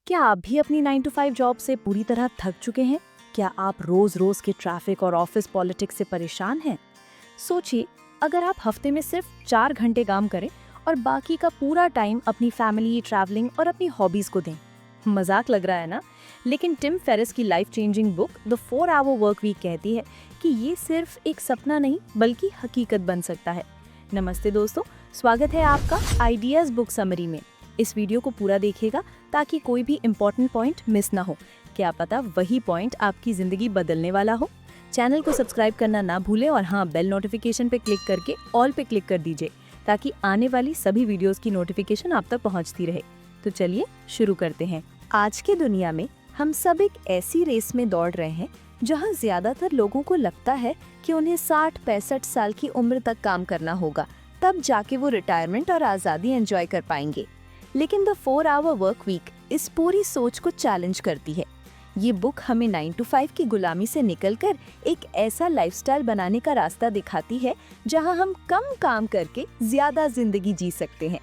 क्या आप भी अपनी 9 to 5 जॉब से पूरी तरह थक चुके हैं? क्या आप रोज रोज के ट्रैफिक और ऑफिस पॉलिटिक्स से परेशान हैं? सोचिए, अगर आप हफ्ते में सिर्फ 4 घंटे काम करें और बाकी का पूरा टाइम अपनी फैमिली, ट्रैवलिंग और अपनी हॉबीज को दें। मजाक लग रहा है ना? लेकिन टिम फेरिस की life changing book the 4 Hour work week कहती है कि ये सिर्फ एक सपना नहीं बल्कि हकीकत बन सकता है। नमस्ते दोस्तों, स्वागत है आपका आइडियाज बुक समरी में। इस वीडियो को पूरा देखिएगा ताकि कोई भी इम्पोर्टेंट पॉइंट मिस ना हो। क्या पता वही पॉइंट आपकी जिंदगी बदलने वाला हो। चैनल को सब्सक्राइब करना ना भूलें और हाँ, बेल नोटिफिकेशन पे क्लिक करके ऑल पे क्लिक कर दीजिए ताकि आने वाली सभी वीडियोस की नोटिफिकेशन आप तक पहुंचती रहे। तो चलिए शुरू करते हैं। आज की दुनिया में हम सब एक ऐसी रेस में दौड़ रहे हैं जहां ज्यादातर लोगों को लगता है कि उन्हें 60-65 साल की उम्र तक काम करना होगा, तब जाके वो रिटायरमेंट और आज़ादी एंजॉय कर पाएंगे। लेकिन द 4 Hour वर्क वीक इस पूरी सोच को चैलेंज करती है। ये बुक हमें 9 to 5 की गुलामी से निकलकर एक ऐसा लाइफस्टाइल बनाने का रास्ता दिखाती है जहां हम कम काम करके ज्यादा जिंदगी जी सकते हैं।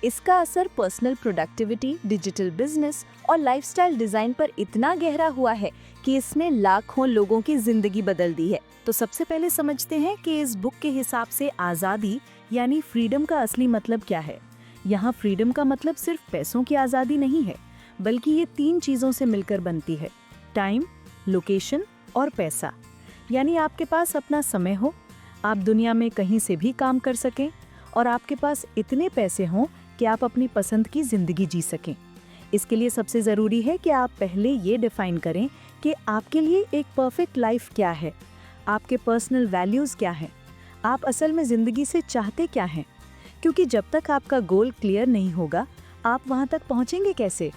इसका असर पर्सनल प्रोडक्टिविटी, डिजिटल बिजनेस और लाइफस्टाइल डिजाइन पर इतना गहरा हुआ है कि इसने लाखों लोगों की जिंदगी बदल दी है। तो सबसे पहले समझते हैं कि इस बुक के हिसाब से आज़ादी यानी फ्रीडम का असली मतलब क्या है। यहाँ फ्रीडम का मतलब सिर्फ पैसों की आज़ादी नहीं है, बल्कि ये 3 चीज़ों से मिलकर बनती है: टाइम, लोकेशन और पैसा। यानी आपके पास अपना समय हो, आप दुनिया में कहीं से भी काम कर सकें और आपके पास इतने पैसे हों कि आप अपनी पसंद की ज़िंदगी जी सकें। इसके लिए सबसे ज़रूरी है कि आप पहले ये डिफ़ाइन करें कि आपके लिए एक परफेक्ट लाइफ क्या है, आपके पर्सनल वैल्यूज़ क्या हैं, आप असल में ज़िंदगी से चाहते क्या हैं। क्योंकि जब तक आपका गोल क्लियर नहीं होगा, आप वहाँ तक पहुँचेंगे कैसे?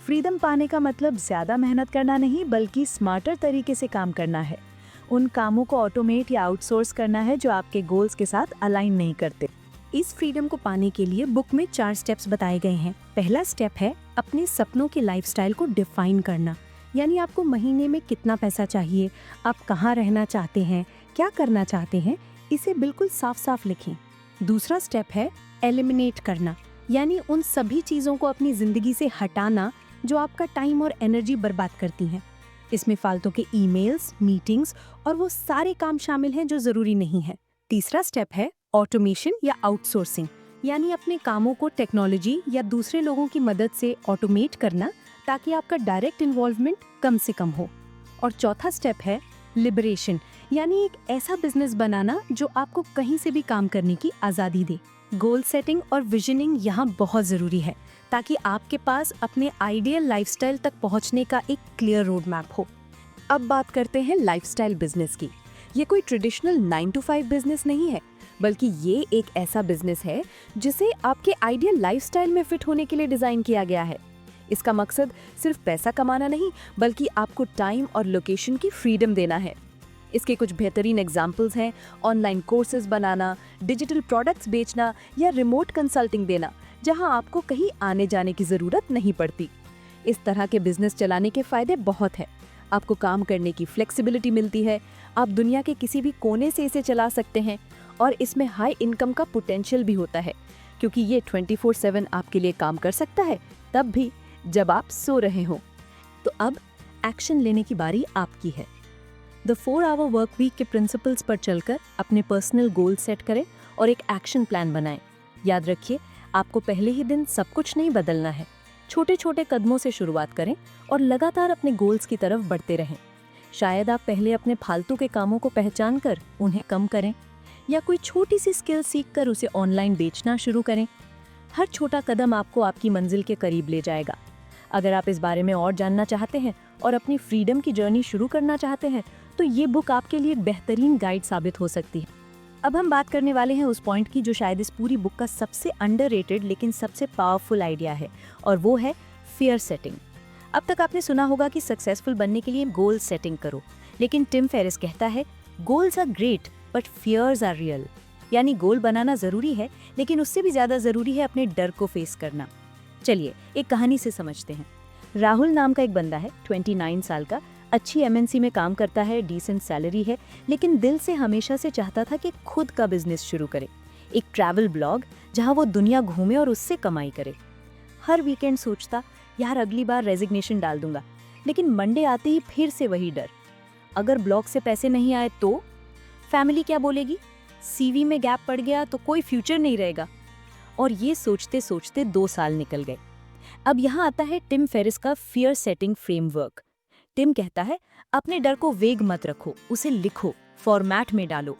फ्रीडम पाने का मतलब ज़्यादा मेहनत करना नहीं, बल्कि स्मार्टर तरीके से काम करना है। उन कामों को ऑटोमेट या आउटसोर्स करना है जो आपके गोल्स के साथ अलाइन नहीं करते। इस फ्रीडम को पाने के लिए बुक में 4 स्टेप्स बताए गए हैं। पहला स्टेप है अपने सपनों के लाइफस्टाइल को डिफाइन करना। यानी आपको महीने में कितना पैसा चाहिए, आप कहाँ रहना चाहते हैं, क्या करना चाहते हैं, इसे बिल्कुल साफ साफ लिखें। दूसरा स्टेप है एलिमिनेट करना, यानी उन सभी चीज़ों को अपनी ज़िंदगी से हटाना जो आपका टाइम और एनर्जी बर्बाद करती हैं। इसमें फालतू के ईमेल्स, मीटिंग्स और वो सारे काम शामिल हैं जो ज़रूरी नहीं है। तीसरा स्टेप है ऑटोमेशन या आउटसोर्सिंग, यानी अपने कामों को टेक्नोलॉजी या दूसरे लोगों की मदद से ऑटोमेट करना ताकि आपका डायरेक्ट इन्वॉल्वमेंट कम से कम हो। और चौथा स्टेप है लिबरेशन, यानी एक ऐसा बिजनेस बनाना जो आपको कहीं से भी काम करने की आज़ादी दे। गोल सेटिंग और विजनिंग यहाँ बहुत ज़रूरी है ताकि आपके पास अपने आइडियल लाइफस्टाइल तक पहुँचने का एक क्लियर रोड मैप हो। अब बात करते हैं लाइफस्टाइल बिजनेस की। ये कोई ट्रेडिशनल 9 to 5 बिजनेस नहीं है, बल्कि ये एक ऐसा बिजनेस है जिसे आपके आइडियल लाइफस्टाइल में फिट होने के लिए डिज़ाइन किया गया है। इसका मकसद सिर्फ पैसा कमाना नहीं, बल्कि आपको टाइम और लोकेशन की फ्रीडम देना है। इसके कुछ बेहतरीन एग्जाम्पल्स हैं: ऑनलाइन कोर्सेज बनाना, डिजिटल प्रोडक्ट्स बेचना या रिमोट कंसल्टिंग देना, जहां आपको कहीं आने जाने की ज़रूरत नहीं पड़ती। इस तरह के बिजनेस चलाने के फ़ायदे बहुत हैं। आपको काम करने की फ्लेक्सिबिलिटी मिलती है, आप दुनिया के किसी भी कोने से इसे चला सकते हैं और इसमें हाई इनकम का पोटेंशियल भी होता है, क्योंकि ये 24/7 आपके लिए काम कर सकता है, तब भी जब आप सो रहे हों। तो अब एक्शन लेने की बारी आपकी है। द 4 Hour वर्क वीक के प्रिंसिपल्स पर चलकर अपने पर्सनल गोल सेट करें और एक एक्शन प्लान बनाएं। याद रखिए, आपको पहले ही दिन सब कुछ नहीं बदलना है। छोटे छोटे कदमों से शुरुआत करें और लगातार अपने गोल्स की तरफ बढ़ते रहें। शायद आप पहले अपने फालतू के कामों को पहचान कर उन्हें कम करें या कोई छोटी सी स्किल सीख कर उसे ऑनलाइन बेचना शुरू करें। हर छोटा कदम आपको आपकी मंजिल के करीब ले जाएगा। अगर आप इस बारे में और जानना चाहते हैं और अपनी फ्रीडम की जर्नी शुरू करना चाहते हैं, तो ये बुक आपके लिए एक बेहतरीन गाइड साबित हो सकती है। अब हम बात करने वाले हैं उस पॉइंट की जो शायद इस पूरी बुक का सबसे अंडररेटेड लेकिन सबसे पावरफुल आइडिया है, और वो है फियर सेटिंग। अब तक आपने सुना होगा कि सक्सेसफुल बनने के लिए गोल सेटिंग करो, लेकिन टिम फेरिस कहता है goals are great but fears are real. यानी गोल बनाना ज़रूरी है, लेकिन उससे भी ज़्यादा ज़रूरी है अपने डर को फेस करना। चलिए एक कहानी से समझते हैं। राहुल नाम का एक बंदा है, 29 साल का, अच्छी एमएनसी में काम करता है, डिसेंट सैलरी है, लेकिन दिल से हमेशा से चाहता था कि खुद का बिजनेस शुरू करे, एक ट्रैवल ब्लॉग जहां वो दुनिया घूमे और उससे कमाई करे। हर वीकेंड सोचता यार अगली बार रेजिग्नेशन डाल दूंगा, लेकिन मंडे आते ही फिर से वही डर। अगर ब्लॉग से पैसे नहीं आए तो फैमिली क्या बोलेगी, सीवी में गैप पड़ गया तो कोई फ्यूचर नहीं रहेगा। और ये सोचते सोचते 2 साल निकल गए। अब यहाँ आता है टिम फेरिस का फियर सेटिंग फ्रेमवर्क। टिम कहता है अपने डर को वेग मत रखो, उसे लिखो, फॉर्मेट में डालो।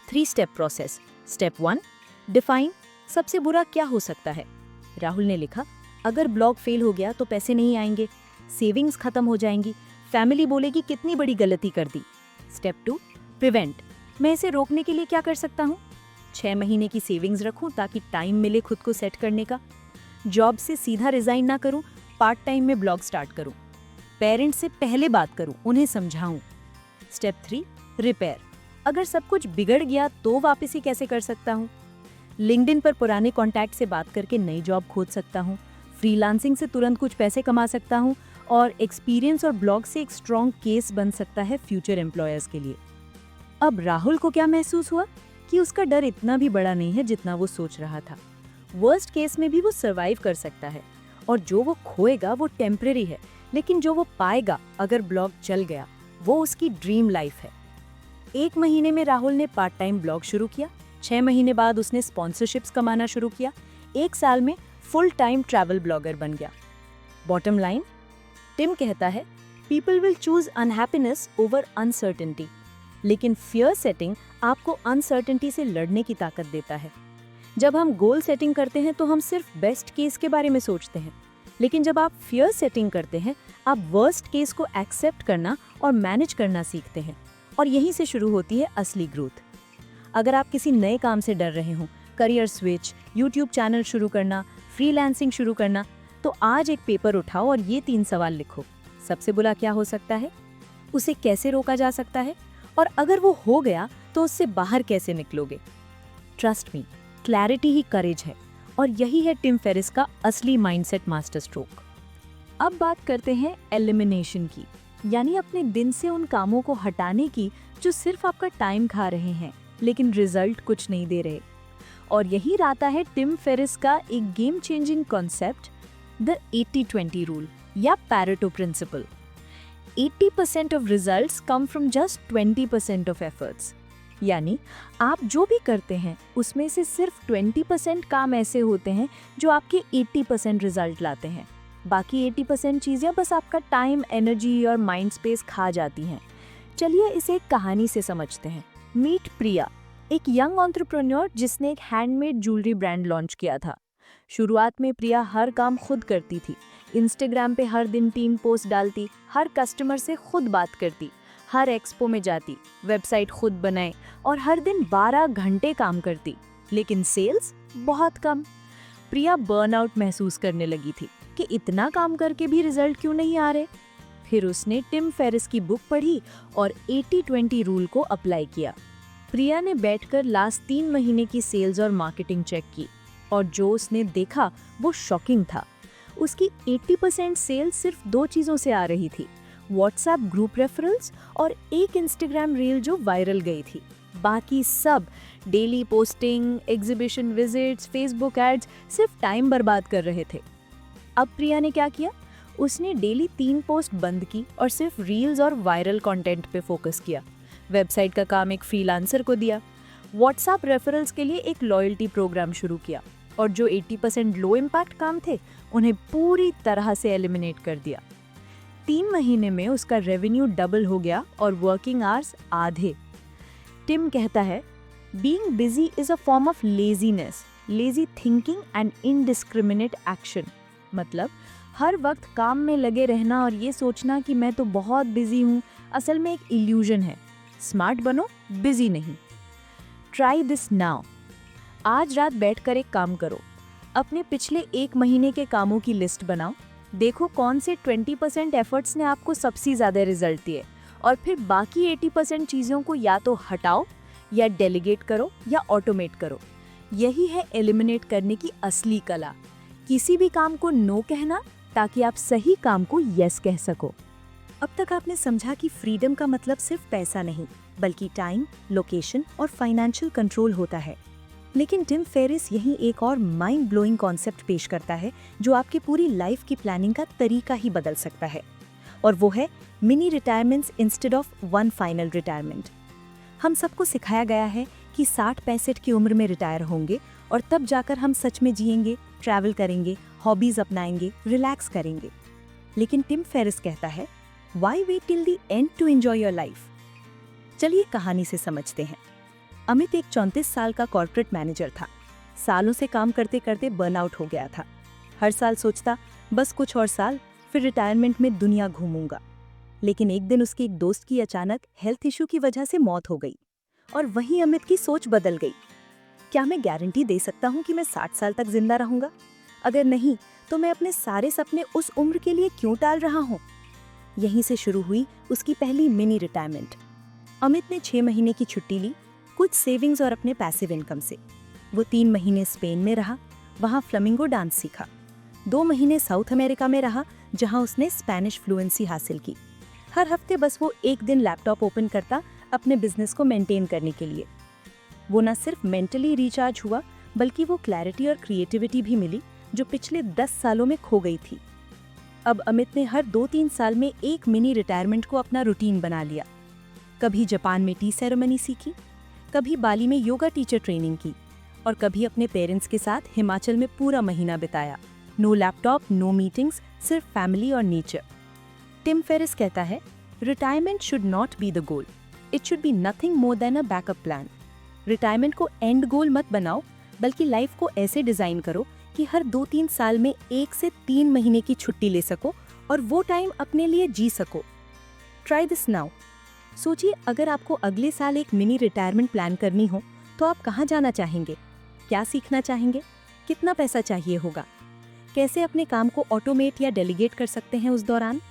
3 स्टेप प्रोसेस। स्टेप 1, डिफाइन सबसे बुरा क्या हो सकता है। राहुल ने लिखा, अगर ब्लॉग फेल हो गया तो पैसे नहीं आएंगे, सेविंग्स खत्म हो जाएंगी, फैमिली बोलेगी कितनी बड़ी गलती कर दी। स्टेप 2, प्रिवेंट मैं इसे रोकने के लिए क्या कर सकता हूँ। 6 महीने की सेविंग्स रखूं ताकि टाइम मिले खुद को सेट करने का। जॉब से सीधा रिजाइन ना करूं, पार्ट टाइम में ब्लॉग स्टार्ट करूं। पेरेंट्स से पहले बात करूं, उन्हें समझाऊं। स्टेप 3, रिपेयर अगर सब कुछ बिगड़ गया तो वापसी कैसे कर सकता हूँ। लिंक्डइन पर पुराने कॉन्टैक्ट से बात करके नई जॉब खोज सकता हूँ। फ्रीलांसिंग से तुरंत कुछ पैसे कमा सकता हूँ और एक्सपीरियंस और ब्लॉग से एक स्ट्रॉन्ग केस बन सकता है फ्यूचर एम्प्लॉयर्स के लिए। अब राहुल को क्या महसूस हुआ कि उसका डर इतना भी बड़ा नहीं है जितना वो सोच रहा था। वर्स्ट केस में भी वो सरवाइव कर सकता है और जो वो खोएगा वो टेम्परेरी है, लेकिन जो वो पाएगा अगर ब्लॉग चल गया वो उसकी ड्रीम लाइफ है। 1 महीने में राहुल ने पार्ट टाइम ब्लॉग शुरू किया। 6 महीने बाद उसने स्पॉन्सरशिप्स कमाना शुरू किया। 1 साल में फुल टाइम ट्रैवल ब्लॉगर बन गया। बॉटम लाइन, टिम कहता है people will choose unhappiness over uncertainty, लेकिन फियर सेटिंग आपको अनसर्टेनिटी से लड़ने की ताकत देता है। जब हम गोल सेटिंग करते हैं तो हम सिर्फ बेस्ट केस के बारे में सोचते हैं, लेकिन जब आप फियर सेटिंग करते हैं आप वर्स्ट केस को एक्सेप्ट करना और मैनेज करना सीखते हैं, और यहीं से शुरू होती है असली ग्रोथ। अगर आप किसी नए काम से डर रहे हो, करियर स्विच, यूट्यूब चैनल शुरू करना, फ्रीलांसिंग शुरू करना, तो आज एक पेपर उठाओ और ये 3 सवाल लिखो। सबसे बुरा क्या हो सकता है, उसे कैसे रोका जा सकता है, और अगर वो हो गया तो उससे बाहर कैसे निकलोगे। ट्रस्ट मी, क्लैरिटी ही करेज है, और यही है टिम फेरिस का असली माइंडसेट मास्टर स्ट्रोक। अब बात करते हैं एलिमिनेशन की, यानी अपने दिन से उन कामों को हटाने की जो सिर्फ आपका टाइम खा रहे हैं लेकिन रिजल्ट कुछ नहीं दे रहे। और यही रहता है टिम फेरिस का एक game changing concept, the 80-20 rule या Pareto principle. 80% of results come from just 20% of efforts. यानी आप जो भी करते हैं उसमें से सिर्फ 20% काम ऐसे होते हैं जो आपके 80% रिजल्ट लाते हैं। बाकी 80% चीज़ें बस आपका टाइम, एनर्जी और माइंड स्पेस खा जाती हैं। चलिए इसे एक कहानी से समझते हैं। मीट प्रिया, एक यंग एंटरप्रेन्योर जिसने एक हैंडमेड ज्वेलरी ब्रांड लॉन्च किया था। शुरुआत में प्रिया हर काम खुद करती थी। इंस्टाग्राम पे हर दिन 3 पोस्ट डालती, हर कस्टमर से खुद बात करती, हर एक्सपो में जाती, वेबसाइट खुद बनाए और हर दिन 12 घंटे काम करती, लेकिन सेल्स बहुत कम। प्रिया बर्नआउट महसूस करने लगी थी कि इतना काम करके भी रिजल्ट क्यों नहीं आ रहे। फिर उसने टिम फेरिस की बुक पढ़ी और 80-20 रूल को अप्लाई किया। प्रिया ने बैठकर लास्ट 3 महीने की सेल्स और मार्केटिंग चेक की, और जो उसने देखा वो शॉकिंग था। उसकी 80% सेल्स सिर्फ 2 चीज़ों से आ रही थी, व्हाट्सएप ग्रुप रेफरल्स और एक इंस्टाग्राम रील जो वायरल गई थी। बाकी सब daily posting, exhibition visits, Facebook ads सिर्फ टाइम बर्बाद कर रहे थे। अब प्रिया ने क्या किया, उसने डेली 3 पोस्ट बंद की और सिर्फ रील्स और वायरल कंटेंट पे फोकस किया। वेबसाइट का काम एक फ्रीलांसर को दिया, व्हाट्सएप रेफरल्स के लिए एक लॉयल्टी प्रोग्राम शुरू किया, और जो 80% लो इम्पैक्ट काम थे उन्हें पूरी तरह से एलिमिनेट कर दिया। 3 महीने में उसका रेवेन्यू डबल हो गया और वर्किंग आवर्स आधे। टिम कहता है being busy is a form of laziness, lazy thinking and indiscriminate action. मतलब हर वक्त काम में लगे रहना और ये सोचना कि मैं तो बहुत बिजी हूँ, असल में एक इल्यूजन है। स्मार्ट बनो, बिजी नहीं। Try this now. आज रात बैठकर एक काम करो, अपने पिछले 1 महीने के कामों की लिस्ट बनाओ। देखो कौन से 20% एफर्ट्स ने आपको सबसे ज़्यादा रिजल्ट दिए, और फिर बाकी 80% चीज़ों को या तो हटाओ या डेलीगेट करो या ऑटोमेट करो। यही है एलिमिनेट करने की असली कला। किसी भी काम को नो कहना ताकि आप सही काम को यस कह सको। अब तक आपने समझा कि फ्रीडम का मतलब सिर्फ पैसा नहीं, बल्कि टाइम, लोकेशन और फाइनेंशियल कंट्रोल होता है। लेकिन टिम फेरिस यहीं एक और माइंड ब्लोइंग कॉन्सेप्ट पेश करता है जो आपकी पूरी लाइफ की प्लानिंग का तरीका ही बदल सकता है, और वो है mini retirements instead of one final retirement. हम सबको सिखाया गया है कि 60-65 की उम्र में रिटायर होंगे और तब जाकर हम सच में जिएंगे, ट्रैवल करेंगे, हॉबीज अपनाएंगे, रिलैक्स करेंगे। लेकिन टिम फेरिस कहता है, why wait till the end to enjoy your life. चलिए कहानी से समझते हैं। अमित एक 34 साल का कॉर्पोरेट मैनेजर था। सालों से काम करते करते बर्नआउट हो गया था। हर साल सोचता बस कुछ और साल, फिर रिटायरमेंट में दुनिया घूमूंगा। लेकिन एक दिन उसके एक दोस्त की अचानक हेल्थ इशू की वजह से मौत हो गई और वहीं अमित की सोच बदल गई। क्या मैं गारंटी दे सकता हूँ कि मैं 60 साल तक जिंदा रहूंगा? अगर नहीं तो मैं अपने सारे सपने उस उम्र के लिए क्यों टाल रहा हूँ? यहीं से शुरू हुई उसकी पहली मिनी रिटायरमेंट। अमित ने 6 महीने की छुट्टी ली, कुछ सेविंग्स और अपने पैसिव इनकम से। वो 3 महीने स्पेन में रहा, वहाँ फ्लेमिंगो डांस सीखा। 2 महीने साउथ अमेरिका में रहा, जहाँ उसने स्पेनिश फ्लुएंसी हासिल की। हर हफ्ते बस वो एक दिन लैपटॉप ओपन करता अपने बिजनेस को मेंटेन करने के लिए। वो न सिर्फ मेंटली रिचार्ज हुआ, बल्कि वो क्लैरिटी और क्रिएटिविटी भी मिली जो पिछले 10 सालों में खो गई थी। अब अमित ने हर 2-3 साल में एक मिनी रिटायरमेंट को अपना रूटीन बना लिया। कभी जापान में टी सेरेमनी सीखी, कभी बाली में योगा टीचर ट्रेनिंग की, और कभी अपने पेरेंट्स के साथ हिमाचल में पूरा महीना बिताया। नो लैपटॉप, नो मीटिंग्स, सिर्फ फैमिली और नेचर। टिम फेरिस कहता है, retirement should not be the goal, it should be nothing more than a backup plan. Retirement को एंड गोल मत बनाओ, बल्कि लाइफ को ऐसे डिजाइन करो कि हर 2-3 साल में 1 से 3 महीने की छुट्टी ले सको और वो टाइम अपने लिए जी सको। Try this now. सोचिए, अगर आपको अगले साल एक मिनी रिटायरमेंट प्लान करनी हो तो आप कहाँ जाना चाहेंगे? क्या सीखना चाहेंगे? कितना पैसा चाहिए होगा? कैसे अपने काम को ऑटोमेट या डेलीगेट कर सकते हैं उस दौरान?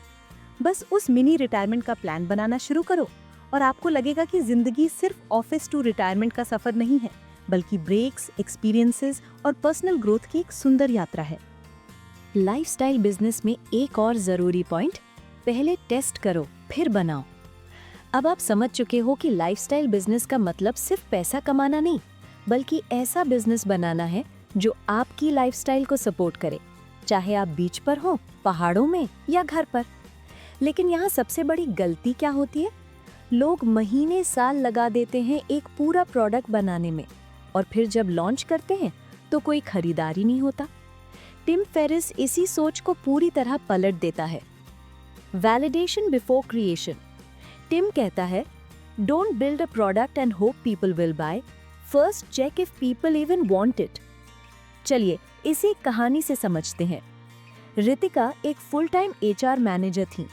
बस उस मिनी रिटायरमेंट का प्लान बनाना शुरू करो और आपको लगेगा कि जिंदगी सिर्फ ऑफिस टू रिटायरमेंट का सफर नहीं है, बल्कि ब्रेक्स, एक्सपीरियंसेस और पर्सनल ग्रोथ की एक सुंदर यात्रा है। लाइफस्टाइल बिजनेस में एक और जरूरी पॉइंट, पहले टेस्ट करो फिर बनाओ। अब आप समझ चुके हो कि लाइफस्टाइल बिजनेस का मतलब सिर्फ पैसा कमाना नहीं, बल्कि ऐसा बिजनेस बनाना है जो आपकी लाइफस्टाइल को सपोर्ट करे, चाहे आप बीच पर हो, पहाड़ों में या घर पर। लेकिन यहाँ सबसे बड़ी गलती क्या होती है? लोग महीने साल लगा देते हैं एक पूरा प्रोडक्ट बनाने में, और फिर जब लॉन्च करते हैं तो कोई खरीदार ही नहीं होता। टिम फेरिस इसी सोच को पूरी तरह पलट देता है। Validation before creation. टिम कहता है, don't build a product and hope people will buy, first check if people even want it. चलिए इसे एक कहानी से समझते हैं। रितिका एक फुल टाइम एचआर मैनेजर थी,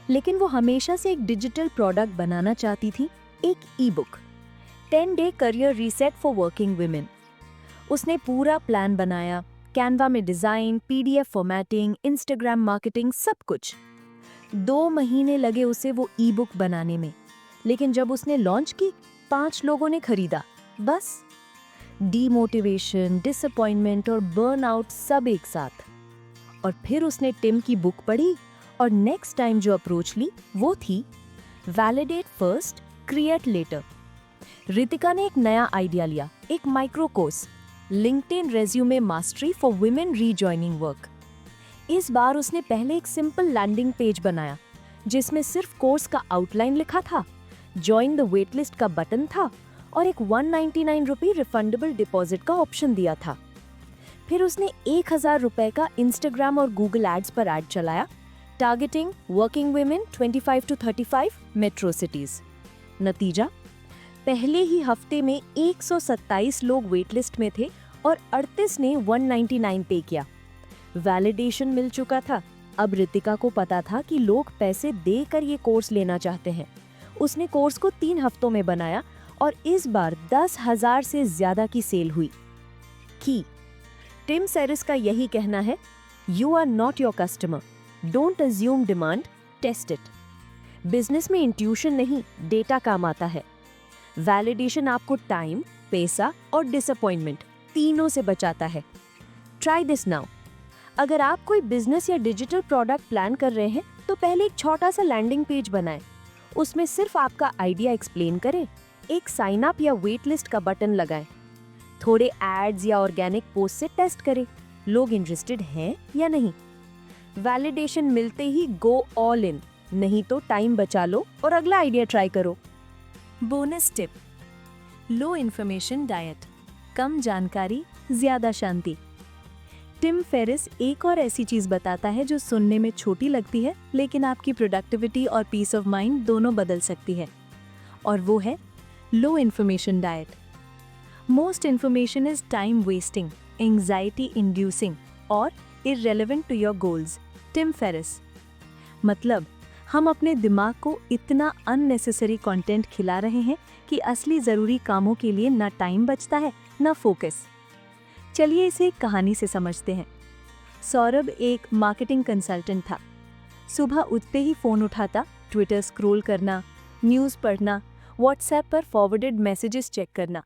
लेकिन वो हमेशा से एक डिजिटल प्रोडक्ट बनाना चाहती थी, एक ई book, 10 day career reset for working women. उसने पूरा प्लान बनाया, कैनवा में design, PDF formatting, Instagram marketing, सब कुछ। 2 महीने लगे उसे वो ई बुक बनाने में, लेकिन जब उसने लॉन्च की 5 लोगों ने खरीदा, बस। डीमोटिवेशन, डिसअपॉइंटमेंट और बर्नआउट सब एक साथ। और फिर उसने टिम की बुक पढ़ी और नेक्स्ट टाइम जो अप्रोच ली वो थी validate first, create later. Ritika ने एक नया आइडिया लिया, एक micro course, LinkedIn resume mastery for women rejoining work. इस बार उसने पहले एक सिंपल लैंडिंग पेज बनाया जिसमें सिर्फ कोर्स का आउटलाइन लिखा था, ज्वाइन द वेटलिस्ट का बटन था और एक 199 रुपये रिफंडेबल डिपॉजिट का ऑप्शन दिया था। फिर उसने 1000 रुपए का इंस्टाग्राम और गूगल एड्स पर ऐड चलाया, targeting working women 25 to 35 metro cities. नतीजा, पहले ही हफ्ते में 127 लोग वेटलिस्ट में थे और 38 ने 199 पे किया। वैलिडेशन मिल चुका था। अब रितिका को पता था कि लोग पैसे देकर ये कोर्स लेना चाहते हैं। उसने कोर्स को 3 हफ्तों में बनाया और इस बार 10,000 से ज्यादा की सेल हुई। की टिम फेरिस का यही कहना है, you are not your customer, don't assume demand, test it. Business में इंट्यूशन नहीं, डेटा काम आता है। वैलिडेशन आपको टाइम, पैसा और डिसअपॉइंटमेंट तीनों से बचाता है। Try this now. अगर आप कोई बिजनेस या डिजिटल प्रोडक्ट प्लान कर रहे हैं तो पहले एक छोटा सा लैंडिंग पेज बनाएं। उसमें सिर्फ आपका आइडिया एक्सप्लेन करें, एक साइन अप या वेट लिस्ट का बटन लगाएं। थोड़े एड्स या ऑर्गेनिक पोस्ट से टेस्ट करें, लोग इंटरेस्टेड हैं या नहीं। वैलिडेशन मिलते ही गो ऑल इन, नहीं तो टाइम बचा लो और अगला आइडिया ट्राई करो। बोनस टिप, लो इन्फॉर्मेशन डाइट, कम जानकारी ज्यादा शांति। टिम फेरिस एक और ऐसी चीज बताता है जो सुनने में छोटी लगती है लेकिन आपकी प्रोडक्टिविटी और पीस ऑफ माइंड दोनों बदल सकती है, और वो है low information diet. Most information is time wasting, anxiety inducing और irrelevant to your goals. Tim Ferriss. मतलब हम अपने दिमाग को इतना अननेसेसरी कंटेंट खिला रहे हैं कि असली जरूरी कामों के लिए ना टाइम बचता है ना फोकस। चलिए इसे एक कहानी से समझते हैं। सौरभ एक मार्केटिंग कंसल्टेंट था। सुबह उठते ही फोन उठाता, ट्विटर स्क्रॉल करना, न्यूज़ पढ़ना, व्हाट्सएप पर फॉरवर्डेड मैसेजेस चेक करना।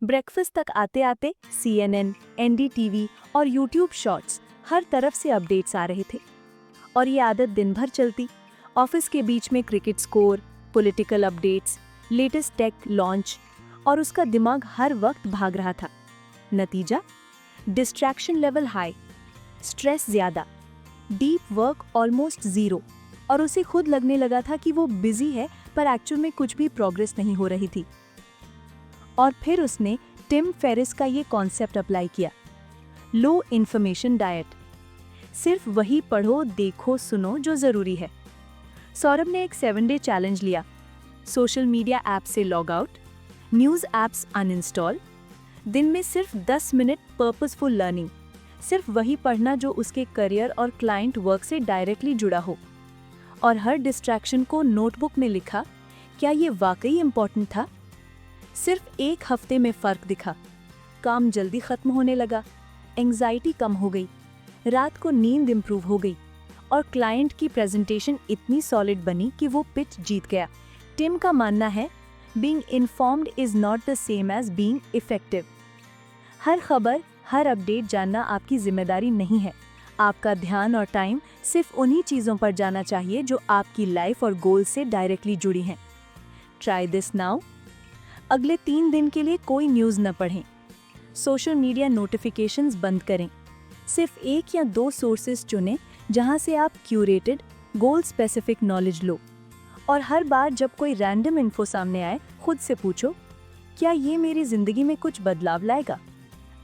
ब्रेकफास्ट तक आते आते CNN, NDTV और यूट्यूब शॉर्ट्स, हर तरफ से अपडेट्स आ रहे थे। और ये आदत दिन भर चलती। ऑफिस के बीच में cricket score, political updates, latest tech launch, और उसका दिमाग हर वक्त भाग रहा था। नतीजा, डिस्ट्रैक्शन लेवल हाई, स्ट्रेस ज्यादा, डीप वर्क ऑलमोस्ट जीरो, और उसे खुद लगने लगा था कि वो बिजी है पर एक्चुअल में कुछ भी प्रोग्रेस नहीं हो रही थी। और फिर उसने टिम फेरिस का ये कॉन्सेप्ट अप्लाई किया, लो इन्फॉर्मेशन डाइट। सिर्फ वही पढ़ो, देखो, सुनो जो जरूरी है। सौरभ ने एक 7-डे चैलेंज लिया। सोशल मीडिया ऐप से log out, news apps uninstall, दिन में सिर्फ 10 मिनट पर्पसफुल लर्निंग, सिर्फ वही पढ़ना जो उसके करियर और क्लाइंट वर्क से डायरेक्टली जुड़ा हो। और हर डिस्ट्रैक्शन को नोटबुक में लिखा। क्या ये वाकई इम्पोर्टेंट था? सिर्फ एक हफ्ते में फर्क दिखा। काम जल्दी खत्म होने लगा, एंजाइटी कम हो गई, रात को नींद इंप्रूव हो गई, और क्लाइंट की प्रेजेंटेशन इतनी सॉलिड बनी कि वो पिच जीत गया। टिम का मानना है, being informed is not the same as being effective. हर खबर, हर अपडेट जानना आपकी जिम्मेदारी नहीं है। आपका ध्यान और टाइम सिर्फ उन्हीं चीज़ों पर जाना चाहिए जो आपकी लाइफ और गोल से डायरेक्टली जुड़ी हैं। Try this now. अगले 3 दिन के लिए कोई न्यूज़ न पढ़ें। सोशल मीडिया नोटिफिकेशंस बंद करें। सिर्फ 1 या 2 सोर्सेज चुनें जहां से आप क्यूरेटेड, गोल स्पेसिफिक नॉलेज लो। और हर बार जब कोई रैंडम इन्फो सामने आए, खुद से पूछो, क्या ये मेरी जिंदगी में कुछ बदलाव लाएगा?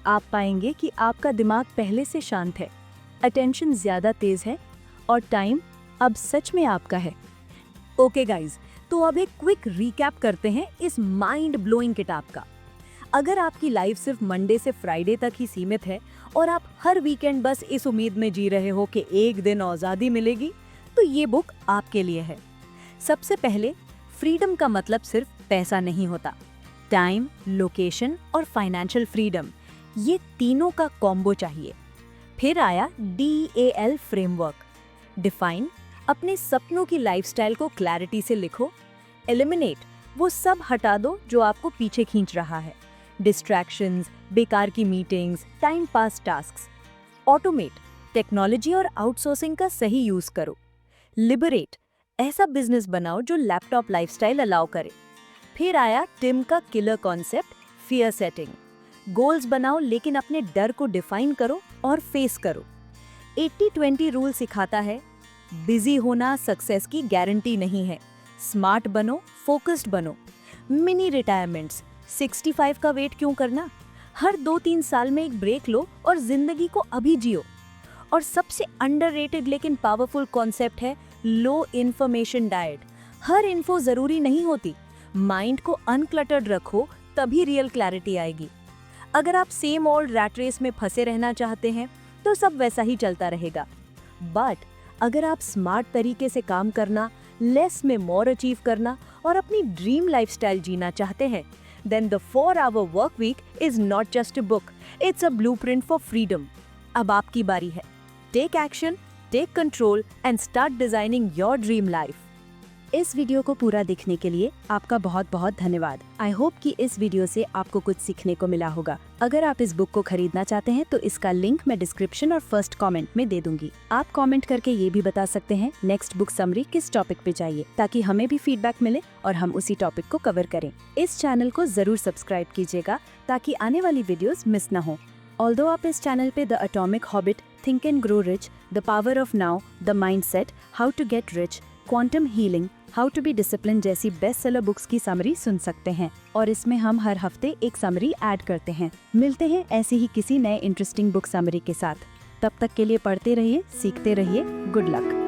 आप पाएंगे कि आपका दिमाग पहले से शांत है, अटेंशन ज्यादा तेज है, और टाइम अब सच में आपका है। ओके गाइज, तो अब एक क्विक रिकैप करते हैं इस माइंड ब्लोइंग किताब का। अगर आपकी लाइफ सिर्फ मंडे से फ्राइडे तक ही सीमित है और आप हर वीकेंड बस इस उम्मीद में जी रहे हो कि एक दिन आज़ादी मिलेगी, तो ये बुक आपके लिए है। सबसे पहले, फ्रीडम का मतलब सिर्फ पैसा नहीं होता। टाइम, लोकेशन और फाइनेंशियल फ्रीडम, ये तीनों का कॉम्बो चाहिए। फिर आया DEAL फ्रेमवर्क। डिफाइन, अपने सपनों की लाइफस्टाइल को क्लैरिटी से लिखो। एलिमिनेट, वो सब हटा दो जो आपको पीछे खींच रहा है। डिस्ट्रैक्शंस, बेकार की meetings, time pass tasks. Automate, technology और आउटसोर्सिंग का सही यूज करो। लिबरेट, ऐसा बिजनेस बनाओ जो लैपटॉप लाइफस्टाइल अलाउ करे। फिर आया टिम का killer concept, fear setting. Goals बनाओ लेकिन अपने डर को डिफाइन करो और फेस करो। 80-20 रूल सिखाता है, बिजी होना सक्सेस की गारंटी नहीं है। स्मार्ट बनो, फोकस्ड बनो। मिनी रिटायरमेंट्स, 65 का वेट क्यों करना? हर 2-3 साल में एक ब्रेक लो और जिंदगी को अभी जियो। और सबसे अंडररेटेड लेकिन पावरफुल कॉन्सेप्ट है लो इन्फॉर्मेशन डाइट। हर इन्फो जरूरी नहीं होती। माइंड को अनक्लटर्ड रखो, तभी रियल क्लैरिटी आएगी। अगर आप सेम ओल्ड रैट रेस में फंसे रहना चाहते हैं तो सब वैसा ही चलता रहेगा। बट अगर आप स्मार्ट तरीके से काम करना, लेस में मोर अचीव करना और अपनी ड्रीम लाइफस्टाइल जीना चाहते हैं, then the 4-hour work week is not just a book, it's a blueprint for freedom. अब आपकी बारी है। Take action, take control and start designing your dream life. इस वीडियो को पूरा देखने के लिए आपका बहुत बहुत धन्यवाद। आई होप कि इस वीडियो से आपको कुछ सीखने को मिला होगा। अगर आप इस बुक को खरीदना चाहते हैं तो इसका लिंक मैं डिस्क्रिप्शन और फर्स्ट कमेंट में दे दूंगी। आप कमेंट करके ये भी बता सकते हैं नेक्स्ट बुक समरी किस टॉपिक पे चाहिए, ताकि हमें भी फीडबैक मिले और हम उसी टॉपिक को कवर करें। इस चैनल को जरूर सब्सक्राइब कीजिएगा ताकि आने वाली वीडियोस मिस न हो। ऑल्दो आप इस चैनल पे the atomic habit, think and grow rich, the power of now, the mindset, how to get rich, quantum healing, how to be discipline जैसी बेस्ट सेलर बुक्स की समरी सुन सकते हैं और इसमें हम हर हफ्ते एक समरी ऐड करते हैं। मिलते हैं ऐसे ही किसी नए इंटरेस्टिंग बुक समरी के साथ। तब तक के लिए पढ़ते रहिए, सीखते रहिए। Good luck.